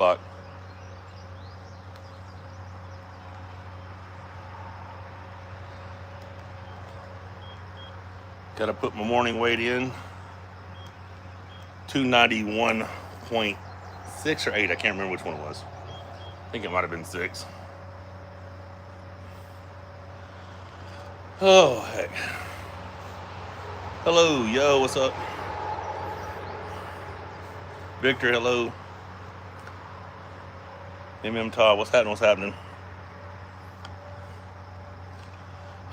Clock. Got to put my morning weight in. 291.6 or 8. I can't remember which one it was. I think it might have been 6. Oh, heck. Hello, yo, what's up? Victor, hello. Todd, what's happening? What's happening?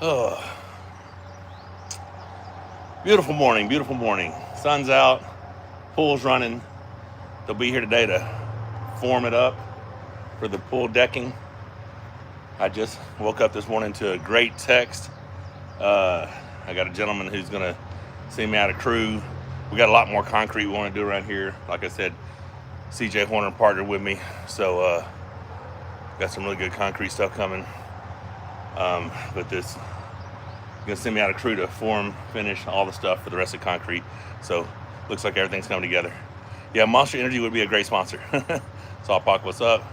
Oh, beautiful morning, beautiful morning. Sun's out, pool's running. They'll be here today to form it up for the pool decking. I just woke up this morning to a great text. I got a gentleman who's gonna send me out a crew. We got a lot more concrete we want to do around here. Like I said, CJ Horner partnered with me, so got some really good concrete stuff coming. But this gonna send me out a crew to form, finish all the stuff for the rest of the concrete. So looks like everything's coming together. Yeah, Monster Energy would be a great sponsor. Saw Pac, what's up?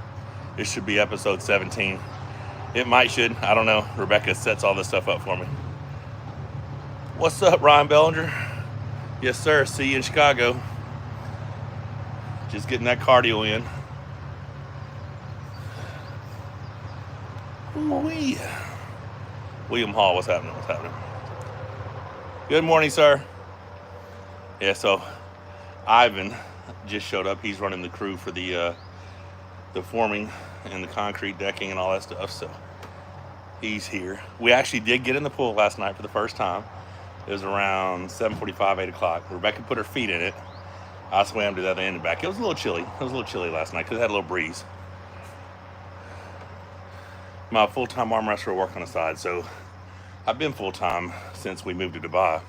This should be episode 17. It should. I don't know. Rebecca sets all this stuff up for me. What's up, Ryan Bellinger? Yes, sir. See you in Chicago. Just getting that cardio in. Ooh-wee. William Hall, what's happening? What's happening? Good morning, sir. Yeah, so Ivan just showed up. He's running the crew for the forming and the concrete decking and all that stuff. So he's here. We actually did get in the pool last night for the first time. It was around 7:45, 8 o'clock. Rebecca put her feet in it. I swam to the other end and back. It was a little chilly. It was a little chilly last night because it had a little breeze. My full-time arm wrestler work on the side, so I've been full-time since we moved to Dubai.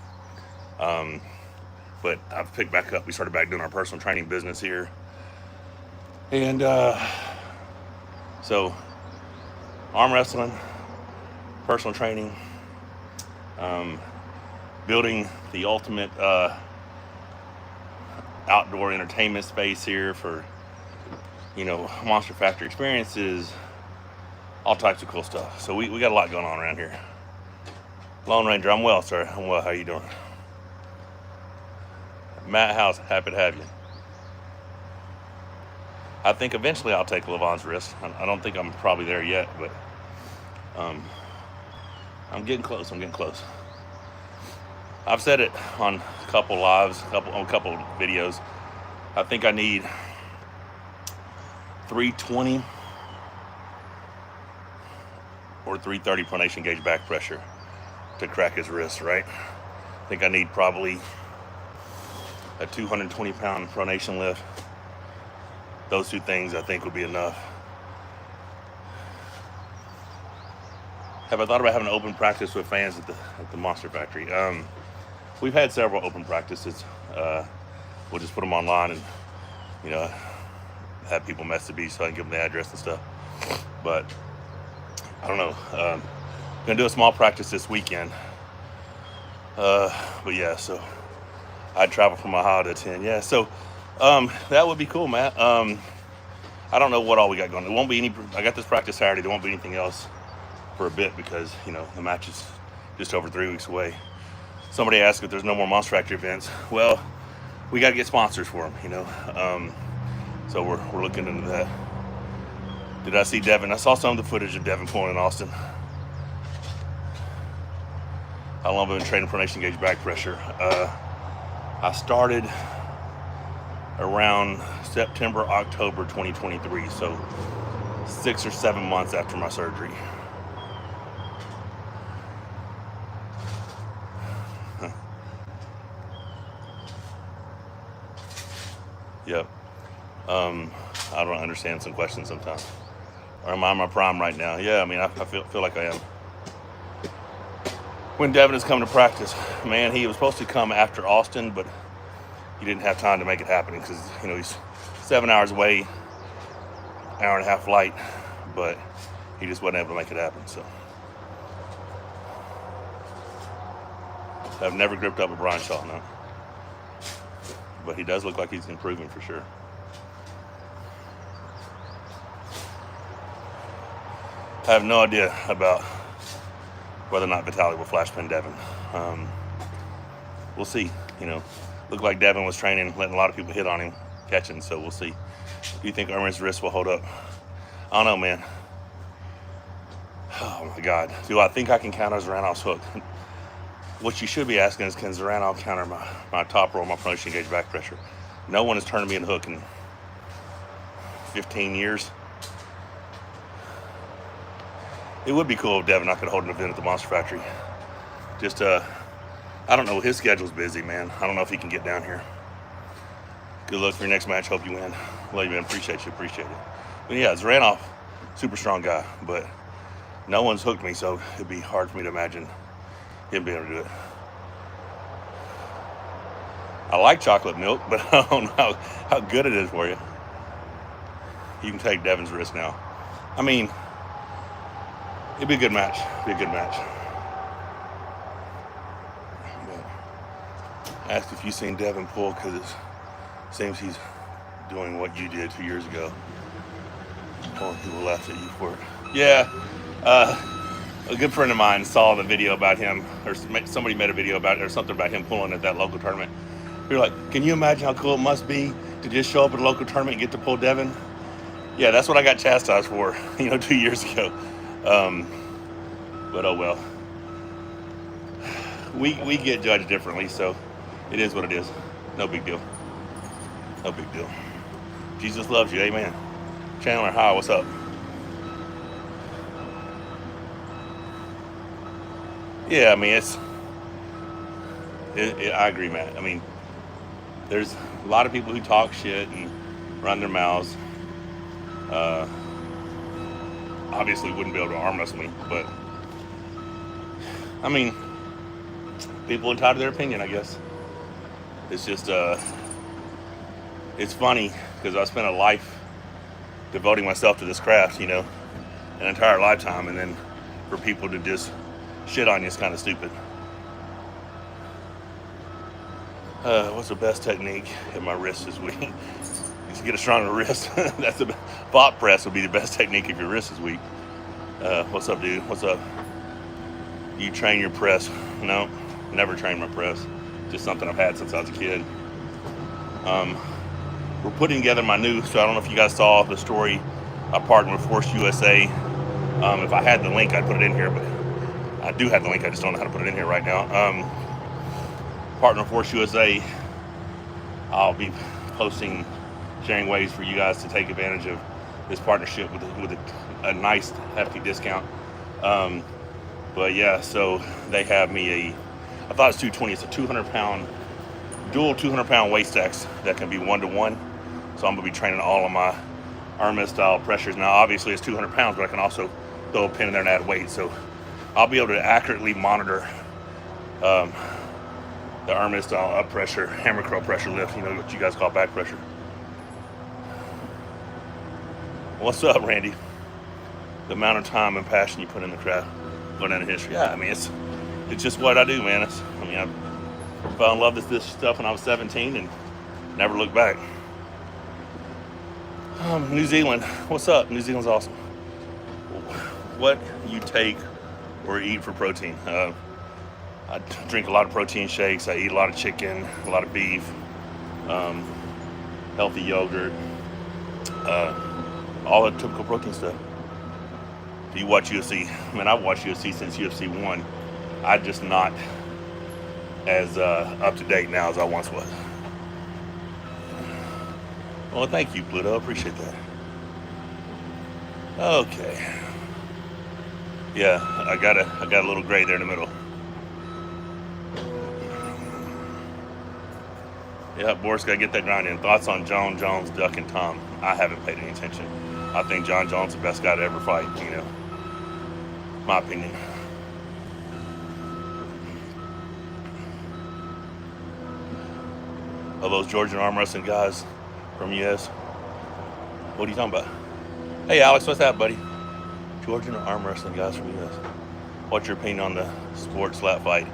But I've picked back up. We started back doing our personal training business here. And so arm wrestling, personal training, building the ultimate outdoor entertainment space here for, Monster Factory experiences, all types of cool stuff. So we got a lot going on around here. Lone Ranger, I'm well, sir. I'm well. How you doing? Matt House, happy to have you. I think eventually I'll take Levon's wrist. I don't think I'm probably there yet, but I'm getting close. I've said it on a couple lives, on a couple videos. I think I need 320 or 330 pronation gauge back pressure to crack his wrist, right? I think I need probably a 220 pound pronation lift. Those two things I think would be enough. Have I thought about having an open practice with fans at the Monster Factory? We've had several open practices. We'll just put them online and, have people message me so I can give them the address and stuff. But I don't know. Gonna do a small practice this weekend. But yeah, so I'd travel from Ohio to attend. Yeah, so that would be cool, Matt. I don't know what all we got going. There won't be any. I got this practice Saturday. There won't be anything else for a bit because the match is just over 3 weeks away. Somebody asked if there's no more Monster Factory events. Well, we got to get sponsors for them, so we're looking into that. Did I see Devin? I saw some of the footage of Devin pulling in Austin. How long have I been training pronation gauge back pressure? I started around September, October 2023, so 6 or 7 months after my surgery. Yep. I don't understand some questions sometimes. Or am I in my prime right now? Yeah, I mean, I feel like I am. When Devin is coming to practice, man, he was supposed to come after Austin, but he didn't have time to make it happen because, he's 7 hours away, hour and a half flight, but he just wasn't able to make it happen, so. I've never gripped up a Brian Shaw, no. But he does look like he's improving for sure. I have no idea about whether or not Vitaly will flash pin Devin. We'll see. You know, looked like Devin was training, letting a lot of people hit on him, catching. So we'll see. Do you think Irwin's wrist will hold up? I don't know, man. Oh my God. Do I think I can counter Zaranov's hook? What you should be asking is, can Zaranov counter my top roll, my promotion gauge back pressure? No one has turned me in a hook in 15 years. It would be cool if Devin I could hold an event at the Monster Factory. Just, I don't know. His schedule's busy, man. I don't know if he can get down here. Good luck for your next match. Hope you win. Love you, man. Appreciate you. Appreciate it. But yeah, Zaranov, super strong guy, but no one's hooked me, so it'd be hard for me to imagine him being able to do it. I like chocolate milk, but I don't know how good it is for you. You can take Devin's wrist now. I mean, it'd be a good match. It'd be a good match. Asked if you've seen Devin pull, because it seems he's doing what you did 2 years ago. More people laughed at you for it. Yeah. A good friend of mine saw the video about him, or somebody made a video about it, or something about him pulling at that local tournament. You're like, can you imagine how cool it must be to just show up at a local tournament and get to pull Devin? Yeah, that's what I got chastised for, 2 years ago. But oh well. We get judged differently, so it is what it is. No big deal. No big deal. Jesus loves you, amen. Chandler, hi, what's up? Yeah, I mean, I agree, Matt. I mean, there's a lot of people who talk shit and run their mouths. Obviously wouldn't be able to arm wrestle me, but I mean, people entitled to their opinion, I guess. It's just, it's funny because I spent a life devoting myself to this craft, an entire lifetime, and then for people to just shit on you is kind of stupid. What's the best technique in my wrist this week? Just get a stronger wrist. That's the bot press would be the best technique if your wrist is weak. What's up, dude? What's up? You train your press? No, never trained my press. Just something I've had since I was a kid. We're putting together my new, so I don't know if you guys saw the story. I partnered with Force USA. If I had the link, I'd put it in here, but I do have the link. I just don't know how to put it in here right now. Partner with Force USA. I'll be posting, sharing ways for you guys to take advantage of this partnership with a nice hefty discount. But yeah, so they have me I thought it was 220. It's a 200-pound, dual 200-pound weight stacks that can be 1-to-1. So I'm gonna be training all of my Armist style pressures. Now, obviously it's 200 pounds, but I can also throw a pin in there and add weight. So I'll be able to accurately monitor the Armist style up pressure, hammer curl pressure lift, what you guys call back pressure. What's up, Randy? The amount of time and passion you put in the craft, going into history. Yeah, I mean, it's just what I do, man. I fell in love with this stuff when I was 17 and never looked back. New Zealand, what's up? New Zealand's awesome. What you take or eat for protein? I drink a lot of protein shakes. I eat a lot of chicken, a lot of beef, healthy yogurt, all the typical protein stuff. Do you watch UFC? I mean, I've watched UFC since UFC 1. I'm just not as up to date now as I once was. Well, thank you, Pluto. Appreciate that. Okay. Yeah, I got a little gray there in the middle. Yeah, Boris got to get that grind in. Thoughts on John Jones, Duck, and Tom? I haven't paid any attention. I think John Jones is the best guy to ever fight, my opinion. Of those Georgian arm wrestling guys from US. What are you talking about? Hey, Alex, what's that, buddy? Georgian arm wrestling guys from US. What's your opinion on the sport slap fight?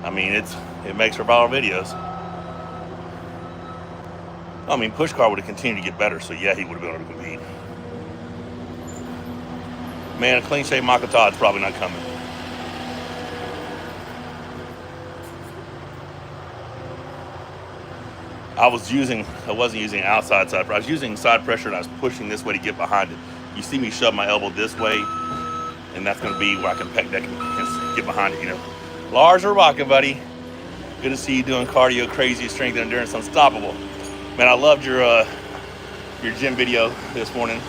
I mean, it makes for viral videos. I mean, Pushkar would have continued to get better, so yeah, he would have been able to compete. Man, a clean shave Michael Todd's probably not coming. I wasn't using outside side pressure. I was using side pressure and I was pushing this way to get behind it. You see me shove my elbow this way, and that's going to be where I can pec deck and get behind it, Lars, we're rocking, buddy. Good to see you doing cardio, crazy, strength and endurance, unstoppable. Man, I loved your gym video this morning.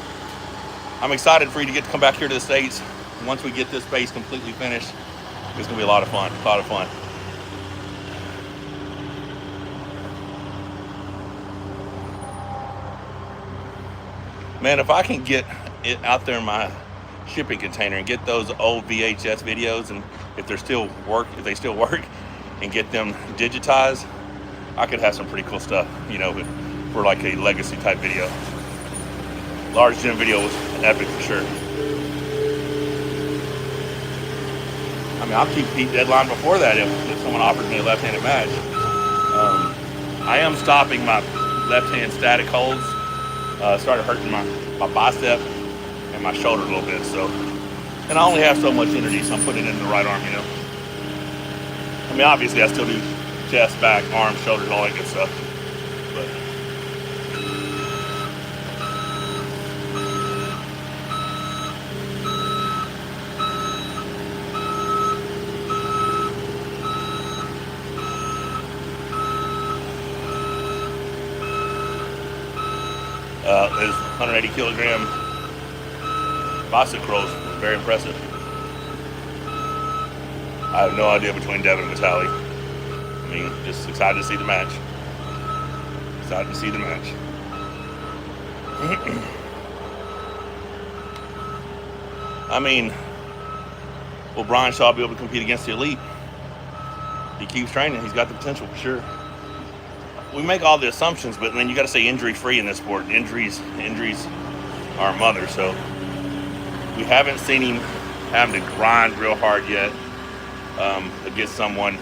I'm excited for you to get to come back here to the States. Once we get this base completely finished, it's going to be a lot of fun, Man, if I can get it out there in my shipping container and get those old VHS videos, and if they still work, and get them digitized, I could have some pretty cool stuff, for like a legacy type video. Large gym video was epic for sure. I mean, I'll keep Pete deadline before that if someone offers me a left-handed match. I am stopping my left-hand static holds. Started hurting my bicep and my shoulder a little bit. So, and I only have so much energy, so I'm putting it in the right arm. I mean, obviously, I still do chest, back, arms, shoulders, all that good stuff. But his 180 kilogram bicep curls was very impressive. I have no idea between Devin and Vitaly. I mean, just excited to see the match. I mean, will Brian Shaw be able to compete against the elite? He keeps training. He's got the potential for sure. We make all the assumptions, but then you got to say injury-free in this sport. Injuries are a mother. So we haven't seen him having to grind real hard yet against someone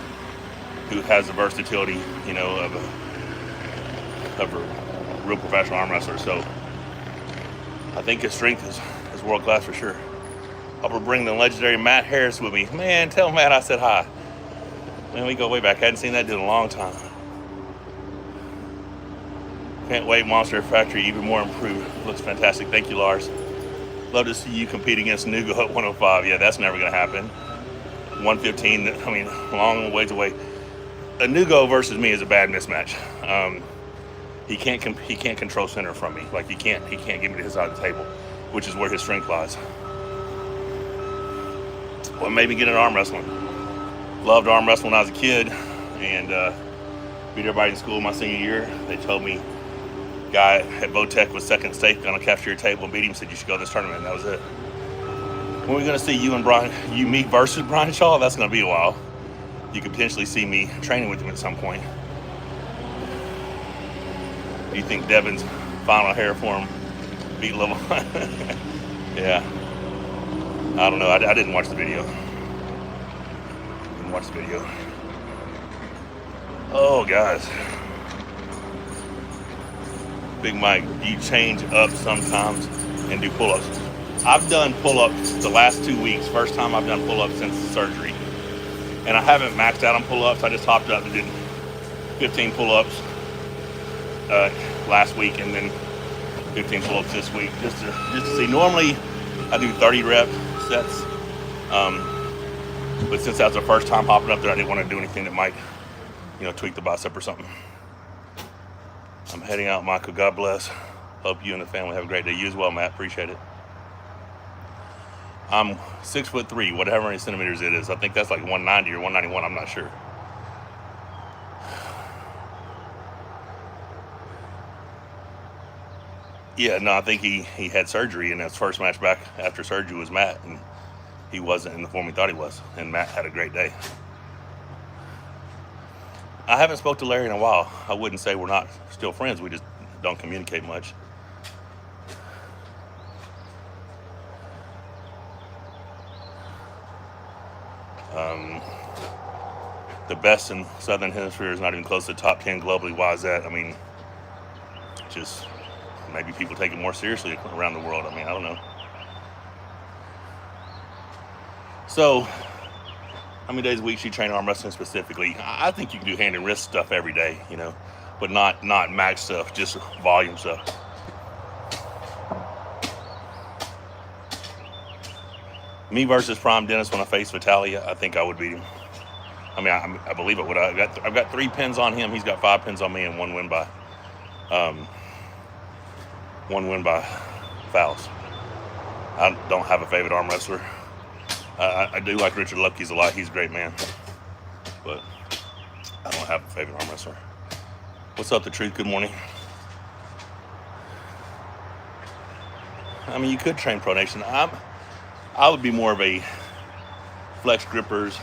who has the versatility, of a real professional arm wrestler. So I think his strength is world class for sure. Hope we're bringing the legendary Matt Harris with me. Man, tell Matt I said hi. Man, we go way back. Hadn't seen that dude in a long time. Can't wait, Monster Factory, even more improved. Looks fantastic. Thank you, Lars. Love to see you compete against Nugo at 105. Yeah, that's never going to happen. 115, I mean, long ways away. A Nugo versus me is a bad mismatch. He can't control center from me. Like, he can't get me to his side of the table, which is where his strength lies. Well, maybe get an arm wrestling. Loved arm wrestling when I was a kid, and beat everybody in school my senior year. They told me guy at Votech was second state on a cafeteria table and beat him, said you should go to this tournament, and that was it. When we're going to see you me versus Brian Shaw, that's going to be a while. You could potentially see me training with him at some point. Do you think Devin's final hair form beat level? Yeah. I don't know. I didn't watch the video. Oh, guys. Big Mike, do you change up sometimes and do pull-ups? I've done pull-ups the last 2 weeks. First time I've done pull-ups since surgery. And I haven't maxed out on pull-ups. I just hopped up and did 15 pull-ups last week, and then 15 pull-ups this week, just to see. Normally, I do 30 rep sets. But since that was the first time hopping up there, I didn't want to do anything that might, tweak the bicep or something. I'm heading out, Michael. God bless. Hope you and the family have a great day. You as well, Matt. Appreciate it. I'm 6'3", whatever many centimeters it is. I think that's like 190 or 191. I'm not sure. Yeah, no, I think he had surgery, and his first match back after surgery was Matt, and he wasn't in the form he thought he was, and Matt had a great day. I haven't spoke to Larry in a while. I wouldn't say we're not still friends. We just don't communicate much. The best in Southern Hemisphere is not even close to the top 10 globally. Why is that? I mean, just maybe people take it more seriously around the world. I mean, I don't know. So, how many days a week should you train arm wrestling specifically? I think you can do hand and wrist stuff every day, but not max stuff, just volume stuff. Me versus Prime Dennis when I face Vitalia, I think I would beat him. I mean, I believe it would. I've got 3 pins on him. He's got 5 pins on me, and one win by fouls. I don't have a favorite arm wrestler. I do like Richard Lupke's a lot. He's a great man, but I don't have a favorite arm wrestler. What's up, The Truth? Good morning. I mean, you could train pronation. I would be more of a flex grippers,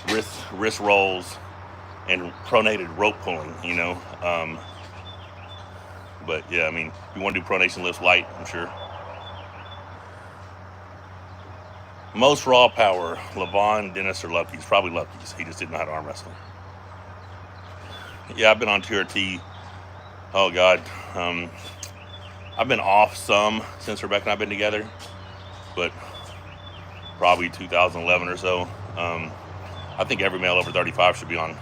wrist rolls, and pronated rope pulling, but yeah, I mean, you want to do pronation lifts light, I'm sure. Most raw power, Levon, Dennis, or Lupke's? Probably Lupke's. He just didn't know how to arm wrestle. Yeah, I've been on TRT. Oh God, I've been off some since Rebecca and I've been together, but probably 2011 or so. I think every male over 35 should be on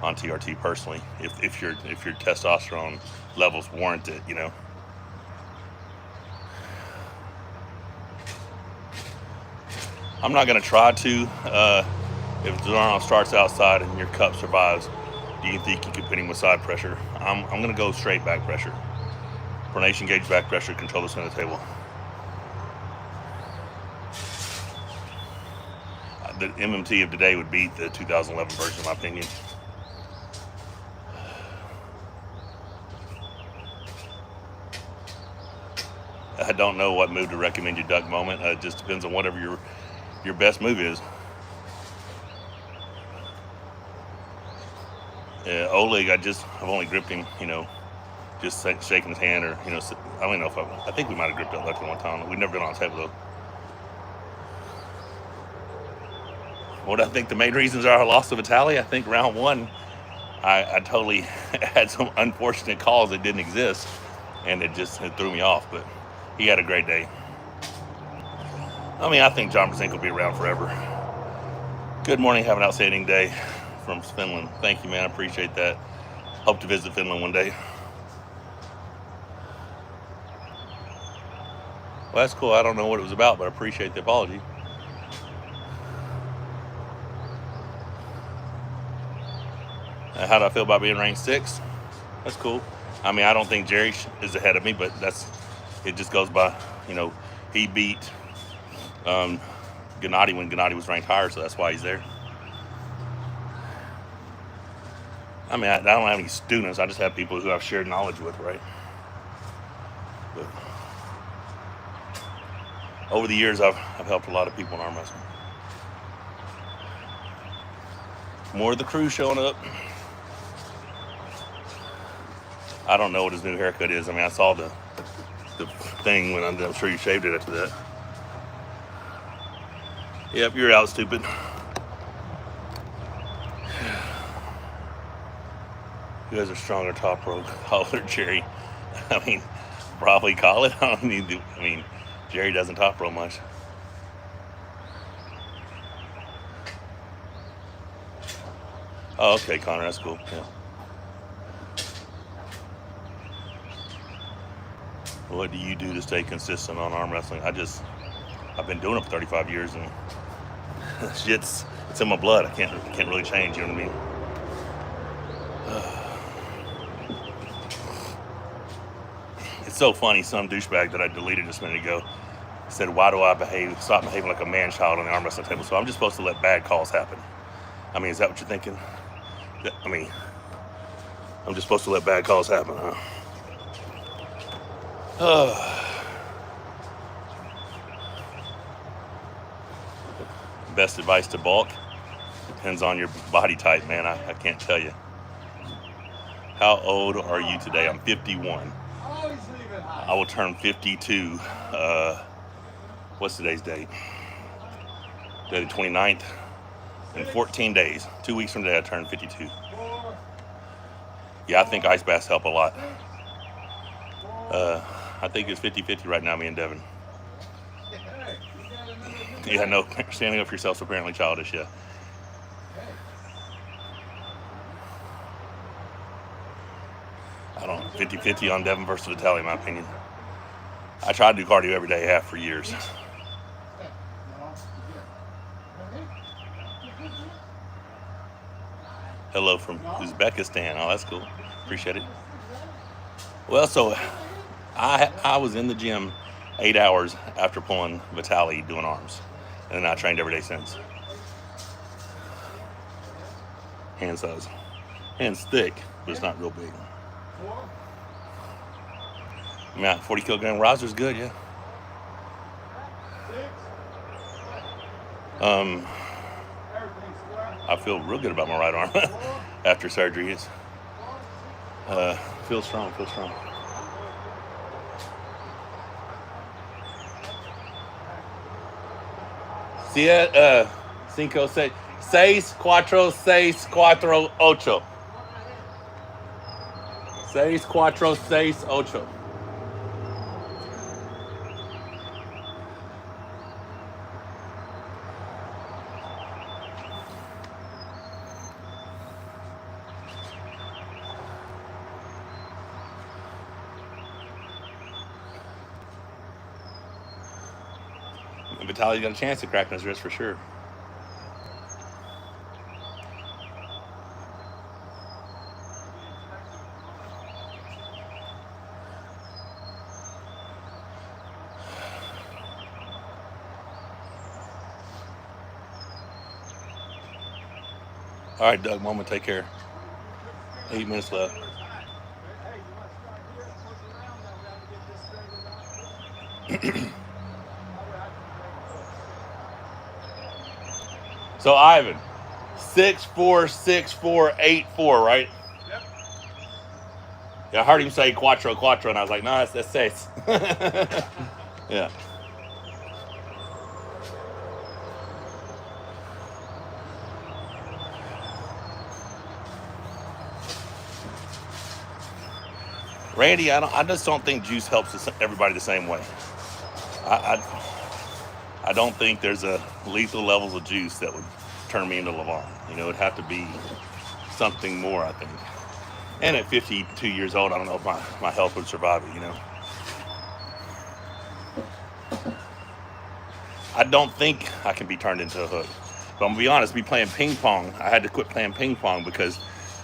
TRT personally, if your testosterone levels warrant it, I'm not going to try to. If Zarno starts outside and your cup survives, do you think you could pin him with side pressure? I'm going to go straight back pressure. Pronation gauge back pressure, control the center of the table. The MMT of today would beat the 2011 version, in my opinion. I don't know what move to recommend you duck moment. It just depends on whatever your best move is. Oleg, I've only gripped him, just shaking his hand, or I don't know if I think we might have gripped that left one time. We've never been on the table though. What I think the main reasons are I lost to Vitaly. I think round 1, I totally had some unfortunate calls that didn't exist, and it threw me off. But he had a great day. I mean, I think John Brzezinski will be around forever. Good morning. Have an outstanding day from Finland. Thank you, man. I appreciate that. Hope to visit Finland one day. Well, that's cool. I don't know what it was about, but I appreciate the apology. How do I feel about being ranked 6? That's cool. I mean, I don't think Jerry is ahead of me, but it just goes by, he beat Gennady when Gennady was ranked higher, so that's why he's there. I mean, I don't have any students. I just have people who I've shared knowledge with, right? But over the years, I've helped a lot of people in arm wrestling. More of the crew showing up. I don't know what his new haircut is. I mean, I saw the thing when I'm sure you shaved it after that. Yep, you're out, stupid. Who has a stronger top rope, Colin or Jerry? I mean, probably Colin. I mean, Jerry doesn't top rope much. Oh, okay, Connor, that's cool. Yeah. What do you do to stay consistent on arm wrestling? I've been doing it for 35 years, and it's in my blood. I can't really change. You know what I mean? It's so funny. Some douchebag that I deleted just a minute ago said, "Why do I stop behaving like a man child on the arm wrestling table?" So I'm just supposed to let bad calls happen. I mean, is that what you're thinking? I mean, I'm just supposed to let bad calls happen, huh? Best advice to bulk? Depends on your body type, man. I can't tell you. How old are you today? I'm 51. I will turn 52. What's today's date? Today the 29th. In 14 days. 2 weeks from today, I turn 52. Yeah, I think ice baths help a lot. I think it's 50-50 right now, me and Devin. Yeah, no, standing up for yourself's apparently childish, yeah. I don't know, 50-50 on Devin versus Vitaly, in my opinion. I try to do cardio every day, have for years. Hello from Uzbekistan. Oh, that's cool. Appreciate it. Well, so I was in the gym 8 hours after pulling Vitaly doing arms. And then I trained every day since. Hand size. Hand's thick, but it's not real big. I mean, 40 kilogram riser's good, yeah. I feel real good about my right arm after surgery. It's feel strong. Cinco, seis, cuatro, 8. 6, 4, 6, 8. Vitaly's got a chance of cracking his wrist for sure. All right, Doug, Mama, take care. 8 minutes left. So Ivan, 6, 4, 6, 4, 8, 4, right? Yep. Yeah, I heard him say cuatro, and I was like, no, that's 6. Yeah. Randy, I just don't think juice helps everybody the same way. I don't think there's a lethal levels of juice that would turn me into LeVar. You know, it'd have to be something more, I think. And at 52 years old, I don't know if my health would survive it, you know. I don't think I can be turned into a hook. But I'm gonna be honest, me playing ping pong, I had to quit playing ping pong because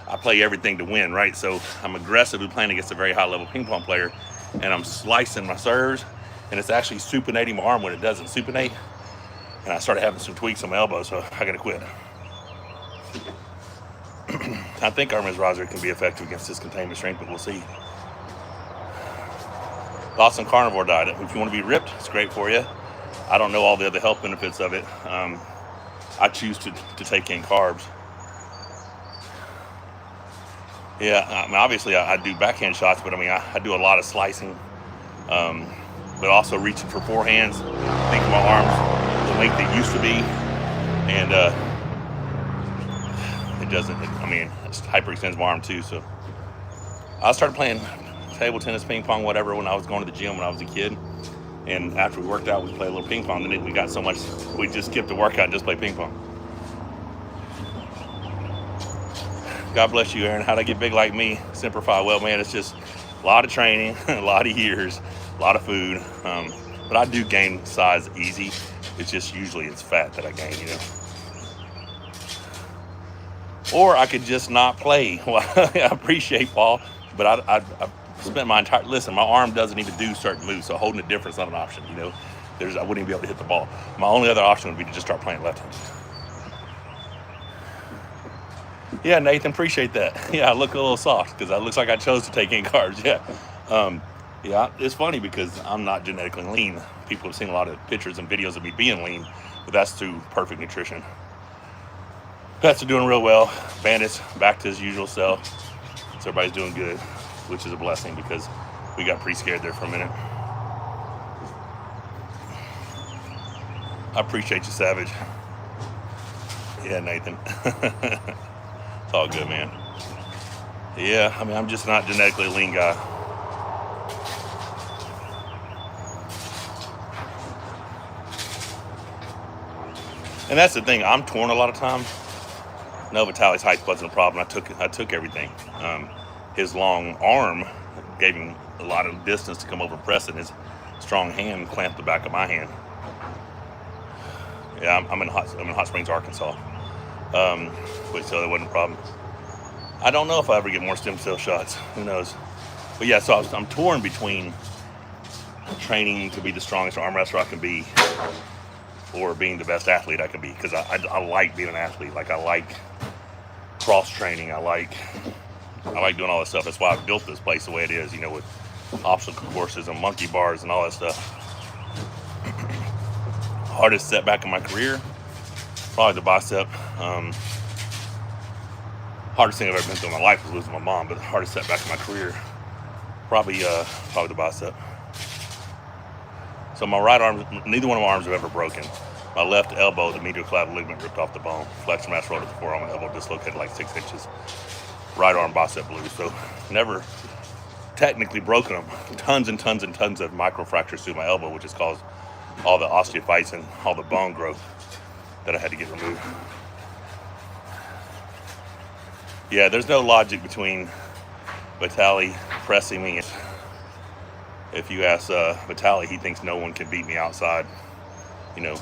I play everything to win, right? So I'm aggressively playing against a very high level ping pong player, and I'm slicing my serves, and it's actually supinating my arm when it doesn't supinate. And I started having some tweaks on my elbow, so I gotta quit. I think Armin's riser can be effective against this containment strength, but we'll see. Thoughts on carnivore diet. If you want to be ripped, it's great for you. I don't know all the other health benefits of it. I choose to take in carbs. Yeah, I mean, obviously I do backhand shots, but I mean, I do a lot of slicing, but also reaching for forehands. I think my arms, the length they used to be, and it doesn't, I mean, it hyperextends my arm too. So I started playing table tennis, ping pong, whatever, when I was going to the gym when I was a kid. And after we worked out, we played a little ping pong. Then we got so much, we just skipped the workout and just played ping pong. God bless you, Aaron. How'd I get big like me? Simplify. Well, man, it's just a lot of training, a lot of years, a lot of food. But I do gain size easy. It's just usually it's fat that I gain, you know. Or I could just not play. Well, I appreciate Paul, but I spent my entire, listen, my arm doesn't even do certain moves, so holding it different is not an option, you know. I wouldn't even be able to hit the ball. My only other option would be to just start playing left-handed. Yeah, Nathan, appreciate that. Yeah, I look a little soft because it looks like I chose to take in carbs. Yeah. Yeah, it's funny because I'm not genetically lean. People have seen a lot of pictures and videos of me being lean, but that's through perfect nutrition. Pets are doing real well. Bandit's back to his usual self. So everybody's doing good, which is a blessing because we got pretty scared there for a minute. I appreciate you, Savage. Yeah, Nathan. It's all good, man. Yeah, I mean, I'm just not genetically a lean guy. And that's the thing. I'm torn a lot of times. No, Vitaly's height wasn't a problem. I took everything. His long arm gave him a lot of distance to come over and press it. His strong hand clamped the back of my hand. Yeah, I'm in Hot Springs, Arkansas. So that wasn't a problem. I don't know if I ever get more stem cell shots. Who knows? But yeah, so I'm torn between training to be the strongest arm wrestler I can be, or being the best athlete I can be. Because I like being an athlete. Like, I like cross training. I like doing all this stuff. That's why I built this place the way it is. You know, with obstacle courses and monkey bars and all that stuff. Hardest setback in my career, probably the bicep. Hardest thing I've ever been through in my life was losing my mom, but the hardest setback in my career, probably the bicep. So my right arm, neither one of my arms have ever broken. My left elbow, the medial clavicle ligament ripped off the bone. Flexor mass rotor at the forearm, elbow dislocated like 6 inches. Right arm bicep blew. So never technically broken them. Tons and tons and tons of microfractures through my elbow, which has caused all the osteophytes and all the bone growth that I had to get removed. Yeah, there's no logic between Vitaly pressing me. If you ask Vitaly, he thinks no one can beat me outside. You know,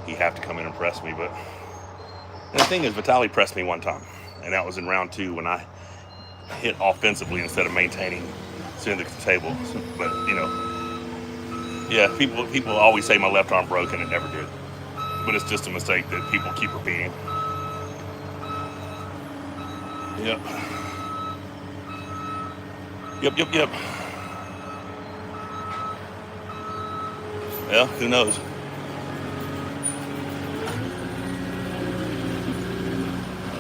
he have to come in and press me. But and the thing is, Vitaly pressed me one time, and that was in round 2 when I hit offensively instead of maintaining sitting at the table. But you know, yeah, people always say my left arm broke, and it never did. But it's just a mistake that people keep repeating. Yep. Well, who knows?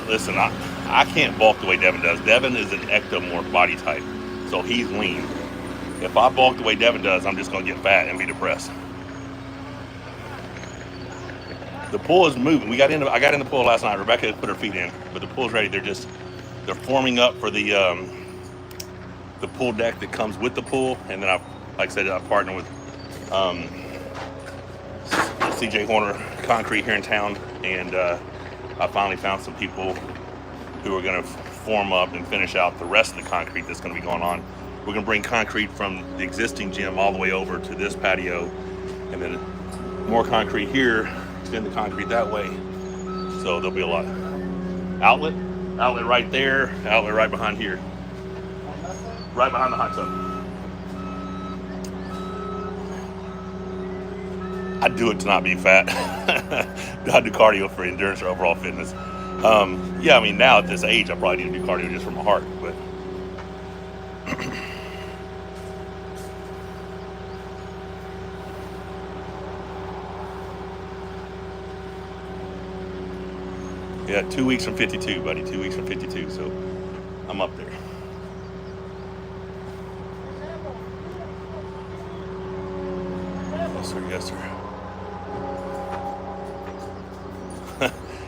Listen, I can't bulk the way Devin does. Devin is an ectomorph body type, so he's lean. If I bulk the way Devin does, I'm just going to get fat and be depressed. The pool is moving. I got in the pool last night. Rebecca put her feet in, but the pool's ready. They're forming up for the pool deck that comes with the pool. And then like I said, I partnered with CJ Horner Concrete here in town, and I finally found some people who are going to form up and finish out the rest of the concrete that's going to be going on. We're going to bring concrete from the existing gym all the way over to this patio, and then more concrete here, extend the concrete that way. So there'll be a lot. Outlet right there, outlet right behind here. Right behind the hot tub. I do it to not be fat. I do cardio for endurance or overall fitness. Yeah, I mean, now at this age, I probably need to do cardio just for my heart, but yeah, 2 weeks from 52, buddy. 2 weeks from 52, so I'm up there. Yes, sir. Yes, sir.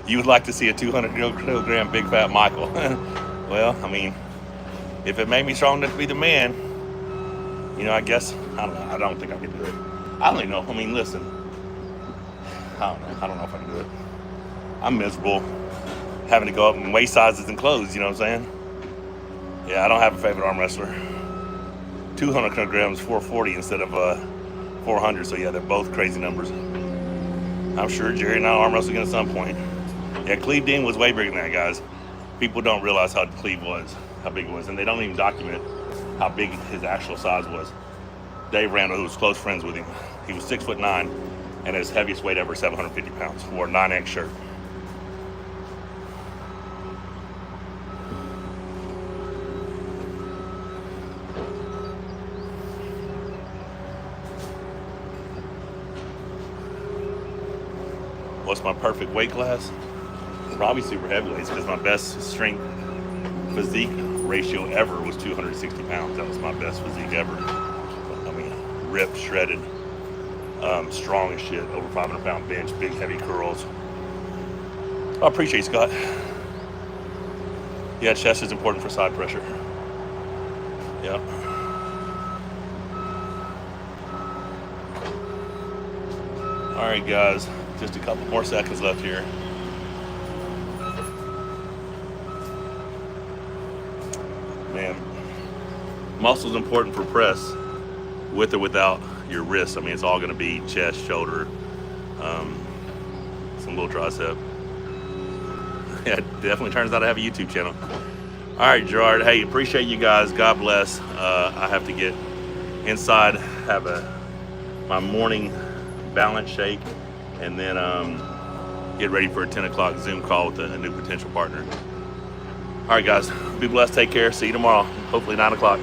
You would like to see a 200 kilogram big fat Michael. Well, I mean, if it made me strong enough to be the man, you know, I guess, I don't know. I don't think I could do it. I don't even know. I mean, listen, I don't know if I can do it. I'm miserable having to go up in waist sizes and clothes, you know what I'm saying? Yeah, I don't have a favorite arm wrestler. 200 kilograms, 440 instead of 400, so yeah, they're both crazy numbers. I'm sure Jerry and I arm wrestle again at some point. Yeah, Cleve Dean was way bigger than that, guys. People don't realize how Cleve was, how big it was, and they don't even document how big his actual size was. Dave Randall, who was close friends with him, he was 6'9", and his heaviest weight ever, 750 pounds, wore a 9X shirt. What's my perfect weight class? Probably super heavyweights, because my best strength physique ratio ever was 260 pounds. That was my best physique ever. I mean, ripped, shredded, strong as shit, over 500 pound bench, big heavy curls. I appreciate you, Scott. Yeah, chest is important for side pressure. Yep. All right, guys. Just a couple more seconds left here. Man, muscle's important for press, with or without your wrist. I mean, it's all going to be chest, shoulder, some little tricep. Yeah, it definitely turns out I have a YouTube channel. All right, Gerard. Hey, appreciate you guys. God bless. I have to get inside, have my morning balance shake, and then get ready for a 10 o'clock Zoom call with a new potential partner. All right, guys. Be blessed. Take care. See you tomorrow. Hopefully 9 o'clock.